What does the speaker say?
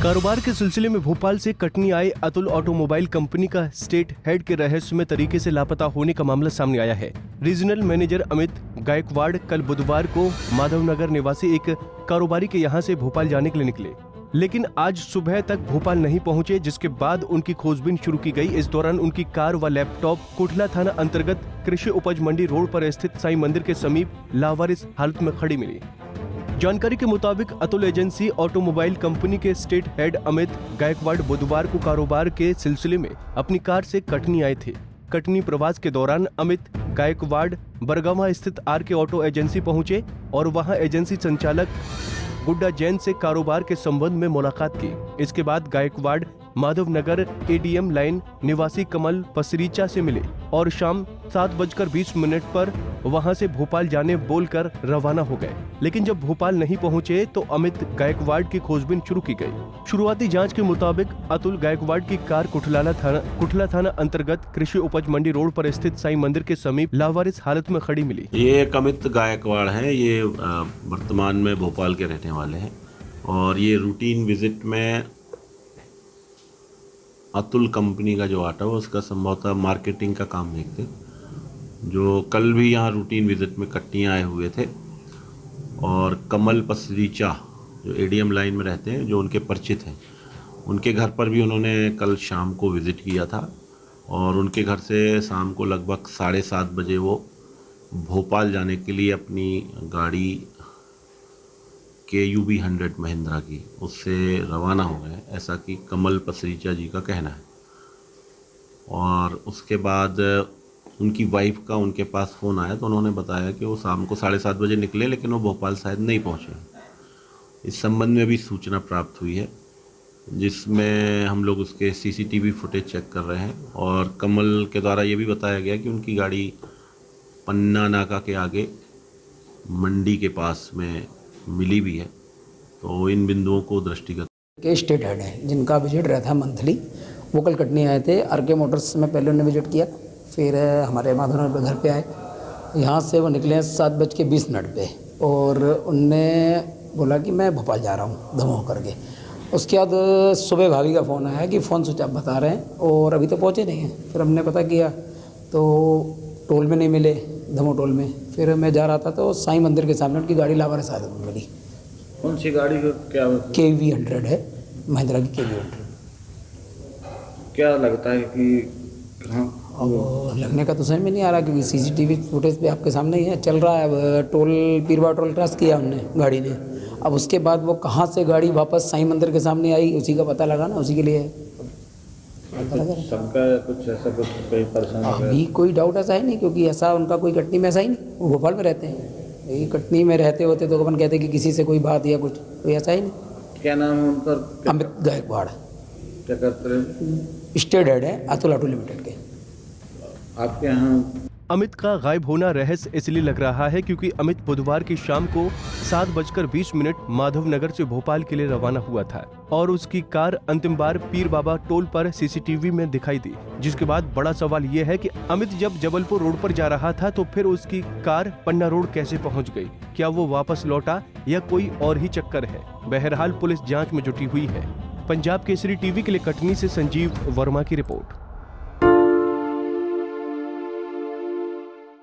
कारोबार के सिलसिले में भोपाल से कटनी आए अतुल ऑटोमोबाइल कंपनी का स्टेट हेड के रहस्यमय तरीके से लापता होने का मामला सामने आया है। रीजनल मैनेजर अमित गायकवाड़ कल बुधवार को माधवनगर निवासी एक कारोबारी के यहां से भोपाल जाने के लिए निकले, लेकिन आज सुबह तक भोपाल नहीं पहुंचे, जिसके बाद उनकी खोजबीन शुरू की गई। इस दौरान उनकी कार व लैपटॉप कोटला थाना अंतर्गत कृषि उपज मंडी रोड पर स्थित साईं मंदिर के समीप लावारिस हालत में खड़ी मिली। जानकारी के मुताबिक अतुल एजेंसी ऑटोमोबाइल कंपनी के स्टेट हेड अमित गायकवाड़ बुधवार को कारोबार के सिलसिले में अपनी कार से कटनी आए थे। कटनी प्रवास के दौरान अमित गायकवाड़ बरगामा स्थित आरके ऑटो एजेंसी पहुंचे और वहां एजेंसी संचालक गुड्डा जैन से कारोबार के संबंध में मुलाकात की। इसके बाद गायकवाड़ माधवनगर एडीएम लाइन निवासी कमल पसरीचा से मिले और शाम 7:20 पर वहां से भोपाल जाने बोलकर रवाना हो गए। लेकिन जब भोपाल नहीं पहुंचे तो अमित गायकवाड़ की खोजबीन शुरू की गई। शुरुआती जांच के मुताबिक अतुल गायकवाड़ की कार कुठला थाना अंतर्गत कृषि उपज मंडी रोड पर स्थित साईं मंदिर के समीप लावारिस हालत में खड़ी मिली। ये एक अमित गायकवाड़ है, ये वर्तमान में भोपाल के रहने वाले हैं और ये रूटीन विजिट में अतुल कंपनी का जो ऑटो है उसका संभवतः मार्केटिंग का काम देखते, जो कल भी यहाँ रूटीन विजिट में कटनी आए हुए थे। और कमल पसरीचा जो एडीएम लाइन में रहते हैं, जो उनके परिचित हैं, उनके घर पर भी उन्होंने कल शाम को विज़िट किया था और उनके घर से शाम को लगभग 7:30 बजे वो भोपाल जाने के लिए अपनी गाड़ी KUV 100 महिंद्रा की उससे रवाना हो गए, ऐसा कि कमल पसरीचा जी का कहना है। और उसके बाद उनकी वाइफ का उनके पास फ़ोन आया तो उन्होंने बताया कि वो शाम को 7:30 बजे निकले, लेकिन वो भोपाल शायद नहीं पहुँचे। इस संबंध में भी सूचना प्राप्त हुई है, जिसमें हम लोग उसके CCTV फुटेज चेक कर रहे हैं। और कमल के द्वारा ये भी बताया गया कि उनकी गाड़ी पन्ना नाका के आगे मंडी के पास में मिली भी है। तो इन बिंदुओं को दृष्टिगत के स्टेट हेड है जिनका विजिट रहता है मंथली, वो कल कटनी आए थे। आरके मोटर्स में पहले उन्होंने विजिट किया, फिर हमारे माधवनगर पे घर पे आए। यहाँ से वो निकले 7:20 पे और उनने बोला कि मैं भोपाल जा रहा हूँ दमोह करके। उसके बाद सुबह भाभी का फ़ोन आया कि फ़ोन स्विच ऑफ बता रहे हैं और अभी तो पहुँचे नहीं हैं। फिर हमने पता किया तो टोल में नहीं मिले, दमोह टोल में। फिर मैं जा रहा था तो साईं मंदिर के सामने उनकी गाड़ी लावारिस हालत में मिली। कौन सी गाड़ी को क्या KUV 100 है, महिंद्रा की KUV 100। क्या लगता है कि अब लगने का तो समझ में नहीं आ रहा, क्योंकि CCTV फुटेज पे आपके सामने ही है, चल रहा है। अब टोल पीरवा टोल क्रॉस किया हमने गाड़ी ने, अब उसके बाद वो कहाँ से गाड़ी वापस साईं मंदिर के सामने आई उसी का पता लगाना, उसी के लिए शंका कुछ ऐसा कुछ कोई परेशानी अभी कोई डाउट ऐसा है नहीं, क्योंकि ऐसा उनका कोई कटनी में ऐसा ही नहीं, वो भोपाल में रहते हैं। ये कटनी में रहते होते तो अपन कहते कि किसी से कोई बात या कुछ, कोई ऐसा ही नहीं। क्या नाम है उनका? अमित गायकवाड़, क्या करते हैं? स्टेट हेड है अतुल ऑटो लिमिटेड के। आपके यहाँ अमित का गायब होना रहस्य इसलिए लग रहा है क्योंकि अमित बुधवार की शाम को 7:20 माधवनगर से भोपाल के लिए रवाना हुआ था और उसकी कार अंतिम बार पीर बाबा टोल पर CCTV में दिखाई दी। जिसके बाद बड़ा सवाल ये है कि अमित जब जबलपुर रोड पर जा रहा था तो फिर उसकी कार पन्ना रोड कैसे पहुंच गई? क्या वो वापस लौटा या कोई और ही चक्कर है? बहरहाल पुलिस जाँच में जुटी हुई है। पंजाब केसरी TV के लिए कटनी से संजीव वर्मा की रिपोर्ट।